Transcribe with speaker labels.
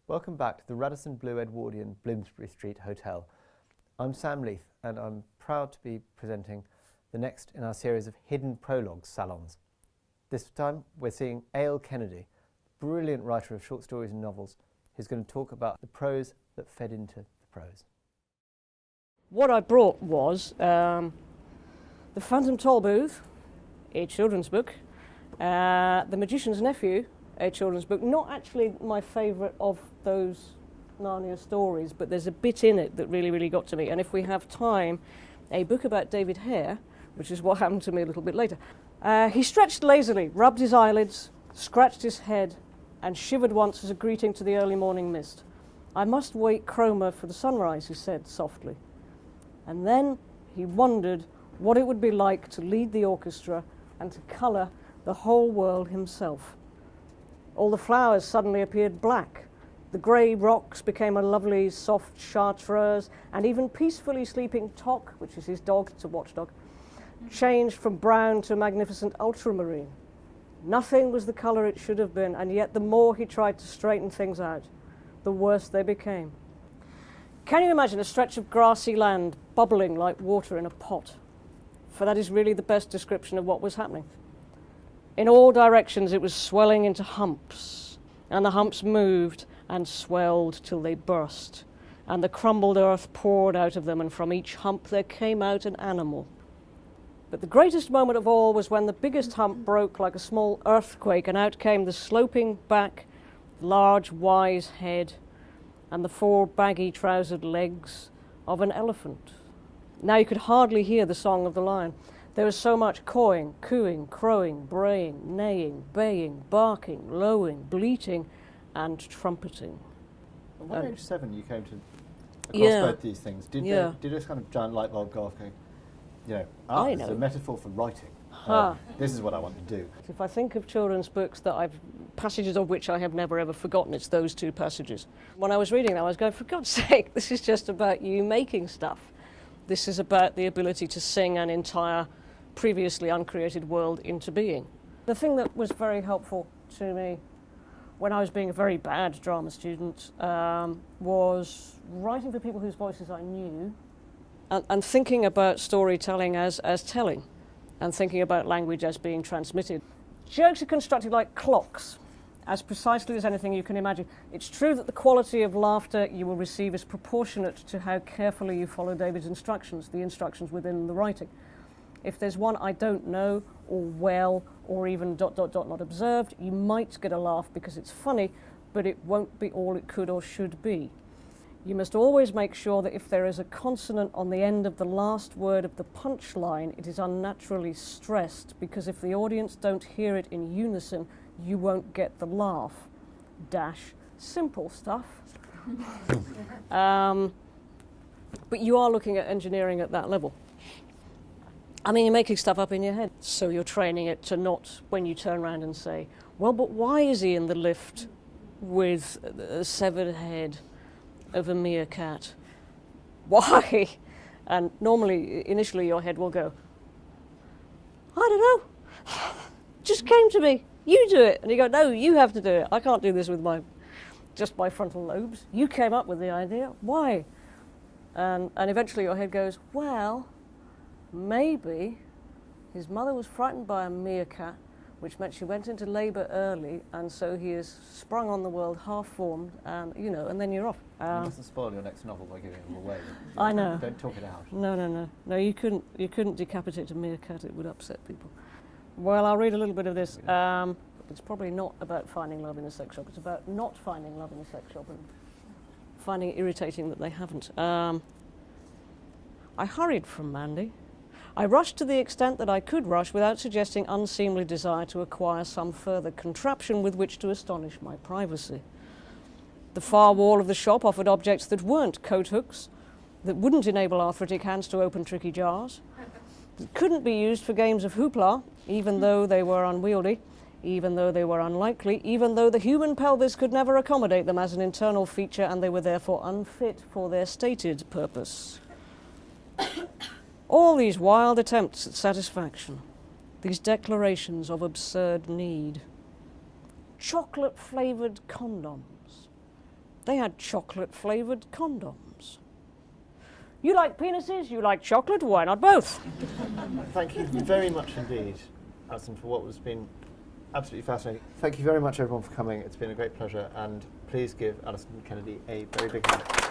Speaker 1: Welcome back to the Radisson Blue Edwardian Bloomsbury Street Hotel. I'm Sam Leith and I'm proud to be presenting the next in our series of hidden prologues salons. This time we're seeing A.L. Kennedy, brilliant writer of short stories and novels, who's going to talk about the prose that fed into the prose.
Speaker 2: What I brought was The Phantom Tollbooth, a children's book, The Magician's Nephew, a children's book, not actually my favourite of those Narnia stories, but there's a bit in it that really got to me. And if we have time, a book about David Hare, which is what happened to me a little bit later. He stretched lazily, rubbed his eyelids, scratched his head, and shivered once as a greeting to the early morning mist. "I must wake Cromer for the sunrise," he said softly. And then he wondered what it would be like to lead the orchestra and to colour the whole world himself. All the flowers suddenly appeared black. The grey rocks became a lovely soft chartreuse, and even peacefully sleeping Tock, which is his dog, it's a watchdog, changed from brown to magnificent ultramarine. Nothing was the colour it should have been, and yet the more he tried to straighten things out, the worse they became. Can you imagine a stretch of grassy land bubbling like water in a pot? For that is really the best description of what was happening. In all directions it was swelling into humps, and the humps moved and swelled till they burst, and the crumbled earth poured out of them, and from each hump there came out an animal. But the greatest moment of all was when the biggest hump broke like a small earthquake, and out came the sloping back, large wise head, and the 4 baggy trousered legs of an elephant. Now you could hardly hear the song of the lion. There was so much cawing, cooing, crowing, braying, neighing, baying, barking, lowing, bleating, and trumpeting.
Speaker 1: At what age 7 you came to across both these things? Did this kind of giant light bulb go off going, this is a metaphor for writing. This is what I want to do.
Speaker 2: If I think of children's books that passages of which I have never ever forgotten, it's those 2 passages. When I was reading them, I was going, for God's sake, this is just about you making stuff. This is about the ability to sing an entire previously uncreated world into being. The thing that was very helpful to me when I was being a very bad drama student was writing for people whose voices I knew and thinking about storytelling as telling and thinking about language as being transmitted. Jokes are constructed like clocks, as precisely as anything you can imagine. It's true that the quality of laughter you will receive is proportionate to how carefully you follow David's instructions, the instructions within the writing. If there's one I don't know, or well, or even ... not observed, you might get a laugh because it's funny, but it won't be all it could or should be. You must always make sure that if there is a consonant on the end of the last word of the punchline, it is unnaturally stressed, because if the audience don't hear it in unison, you won't get the laugh. Simple stuff. But you are looking at engineering at that level. I mean, you're making stuff up in your head, so you're training it to not, when you turn around and say, well, but why is he in the lift with a severed head of a meerkat? Why? And normally, initially, your head will go, I don't know, just came to me, you do it. And you go, no, you have to do it. I can't do this with just my frontal lobes. You came up with the idea, why? And eventually your head goes, well, maybe his mother was frightened by a meerkat, which meant she went into labour early, and so he is sprung on the world half-formed, and then you're off.
Speaker 1: You mustn't spoil your next novel by giving it away.
Speaker 2: I know.
Speaker 1: Don't talk it out.
Speaker 2: No, you couldn't decapitate a meerkat, it would upset people. Well, I'll read a little bit of this. It's probably not about finding love in a sex shop, it's about not finding love in a sex shop and finding it irritating that they haven't. I hurried from Mandy. I rushed to the extent that I could rush without suggesting unseemly desire to acquire some further contraption with which to astonish my privacy. The far wall of the shop offered objects that weren't coat hooks, that wouldn't enable arthritic hands to open tricky jars, that couldn't be used for games of hoopla, even though they were unwieldy, even though they were unlikely, even though the human pelvis could never accommodate them as an internal feature, and they were therefore unfit for their stated purpose. All these wild attempts at satisfaction, these declarations of absurd need. Chocolate-flavoured condoms, They had chocolate-flavoured condoms. You like penises, you like chocolate, why not both?
Speaker 1: Thank you very much indeed, Alison, for what has been absolutely fascinating. Thank you very much, everyone, for coming. It's been a great pleasure, and please give Alison Kennedy a very big hand.